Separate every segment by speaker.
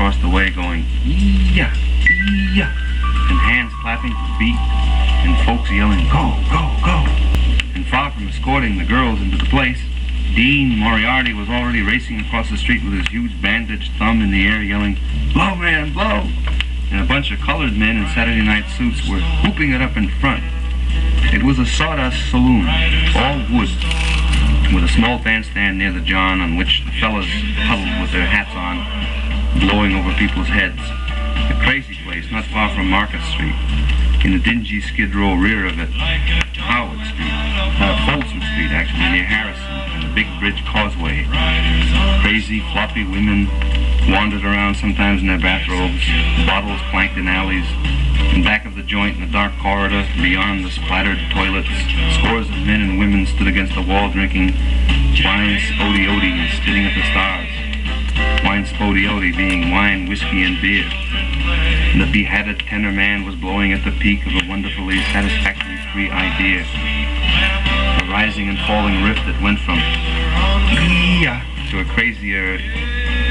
Speaker 1: across the way going, "Ee-ya, ee-ya," and hands clapping to the beat, and folks yelling, "Go, go, go." And far from escorting the girls into the place, Dean Moriarty was already racing across the street with his huge bandaged thumb in the air yelling, "Blow, man, blow!" And a bunch of colored men in Saturday night suits were whooping it up in front. It was a sawdust saloon, all wood, with a small bandstand near the john on which the fellas huddled with their hats on, blowing over people's heads. A crazy place not far from Market Street. In the dingy Skid Row rear of it, Howard Street, Folsom Street actually, near Harrison, and the Big Bridge Causeway. Crazy, floppy women wandered around sometimes in their bathrobes, bottles clanked in alleys. In back of the joint in the dark corridor, beyond the splattered toilets, scores of men and women stood against the wall drinking wine spody-ody and staring at the stars. Wine spody-ody being wine, whiskey, and beer. And the beheaded tenor man was blowing at the peak of a wonderfully satisfactory free idea. A rising and falling riff that went from "Ee-ya" to a crazier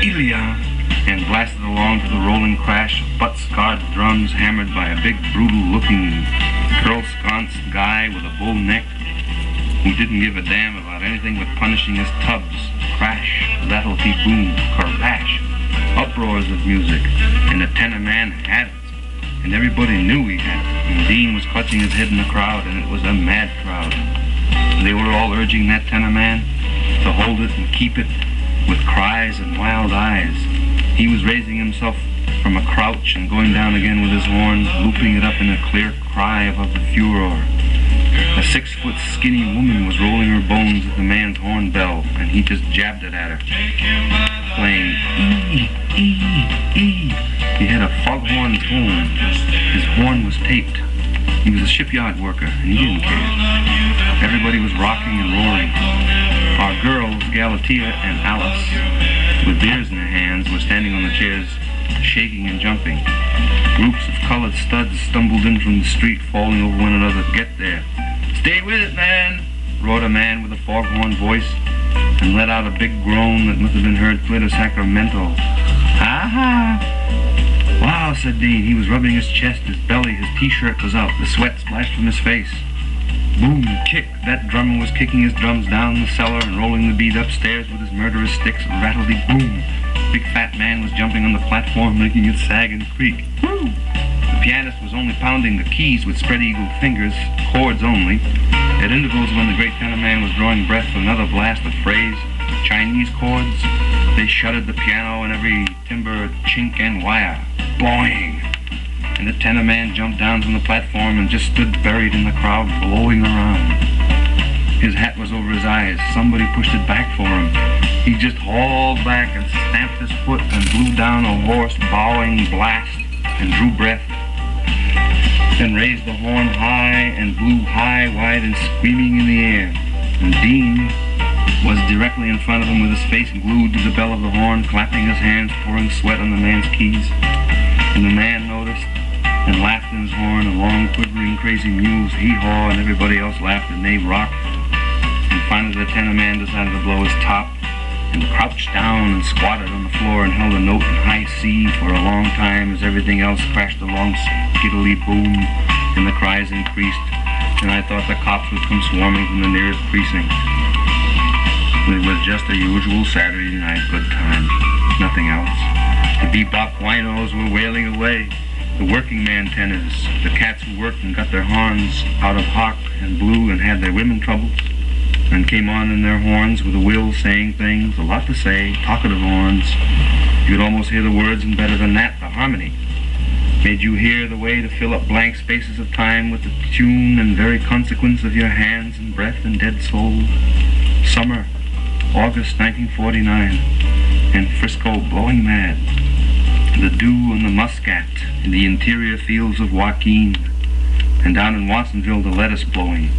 Speaker 1: "Ilya," and blasted along to the rolling crash of butt-scarred drums hammered by a big, brutal-looking, girl-sconced guy with a bull neck who didn't give a damn about anything but punishing his tubs. Crash, rattle-tee boom, crash, uproars of music, and the tenor man had it, and everybody knew he had it, and Dean was clutching his head in the crowd, and it was a mad crowd. They were all urging that tenor man to hold it and keep it with cries and wild eyes. He was raising himself from a crouch and going down again with his horn, looping it up in a clear cry above the furor. A 6-foot skinny woman was rolling her bones at the man's horn bell, and he just jabbed it at her, playing "ee, ee, ee." He had a foghorn tone. His horn was taped. He was a shipyard worker, and he didn't care. Everybody was rocking and roaring. Our girls, Galatea and Alice, with beers in their hands, were standing on the chairs, shaking and jumping. Groups of colored studs stumbled in from the street, falling over one another. "Get there." "Stay with it, man," roared a man with a foghorn voice, and let out a big groan that must have been heard clear to Sacramento. "Ha-ha!" "Wow," said Dean. He was rubbing his chest, his belly, his T-shirt was out. The sweat splashed from his face. Boom, kick. That drummer was kicking his drums down the cellar and rolling the beat upstairs with his murderous sticks. Rattledy boom. Big fat man was jumping on the platform, making it sag and creak. Woo! The pianist was only pounding the keys with spread-eagled fingers, chords only. At intervals when the great tenor man was drawing breath for another blast of phrase, Chinese chords, they shuddered the piano and every timber, chink, and wire. Boing! And the tenor man jumped down from the platform and just stood buried in the crowd, blowing around. His hat was over his eyes. Somebody pushed it back for him. He just hauled back and stamped his foot and blew down a hoarse, bowing blast and drew breath. Then raised the horn high and blew high, wide, and screaming in the air. And Dean was directly in front of him with his face glued to the bell of the horn, clapping his hands, pouring sweat on the man's keys. And the man noticed and laughed in his horn, a long, quivering, crazy mule's hee-haw, and everybody else laughed and they rocked. And finally the tenor man decided to blow his top and crouched down and squatted on the floor and held a note in high C for a long time as everything else crashed along skiddly boom and the cries increased, and I thought the cops would come swarming from the nearest precinct. It was just a usual Saturday night good time, nothing else. The bebop winos were wailing away, the working man tenors, the cats who worked and got their horns out of hock and blew and had their women troubles, and came on in their horns with a will, saying things, a lot to say, talkative horns. You could almost hear the words, and better than that, the harmony. Made you hear the way to fill up blank spaces of time with the tune and very consequence of your hands and breath and dead soul. Summer, August 1949, and Frisco blowing mad. The dew on the muscat in the interior fields of Joaquin, and down in Watsonville the lettuce blowing.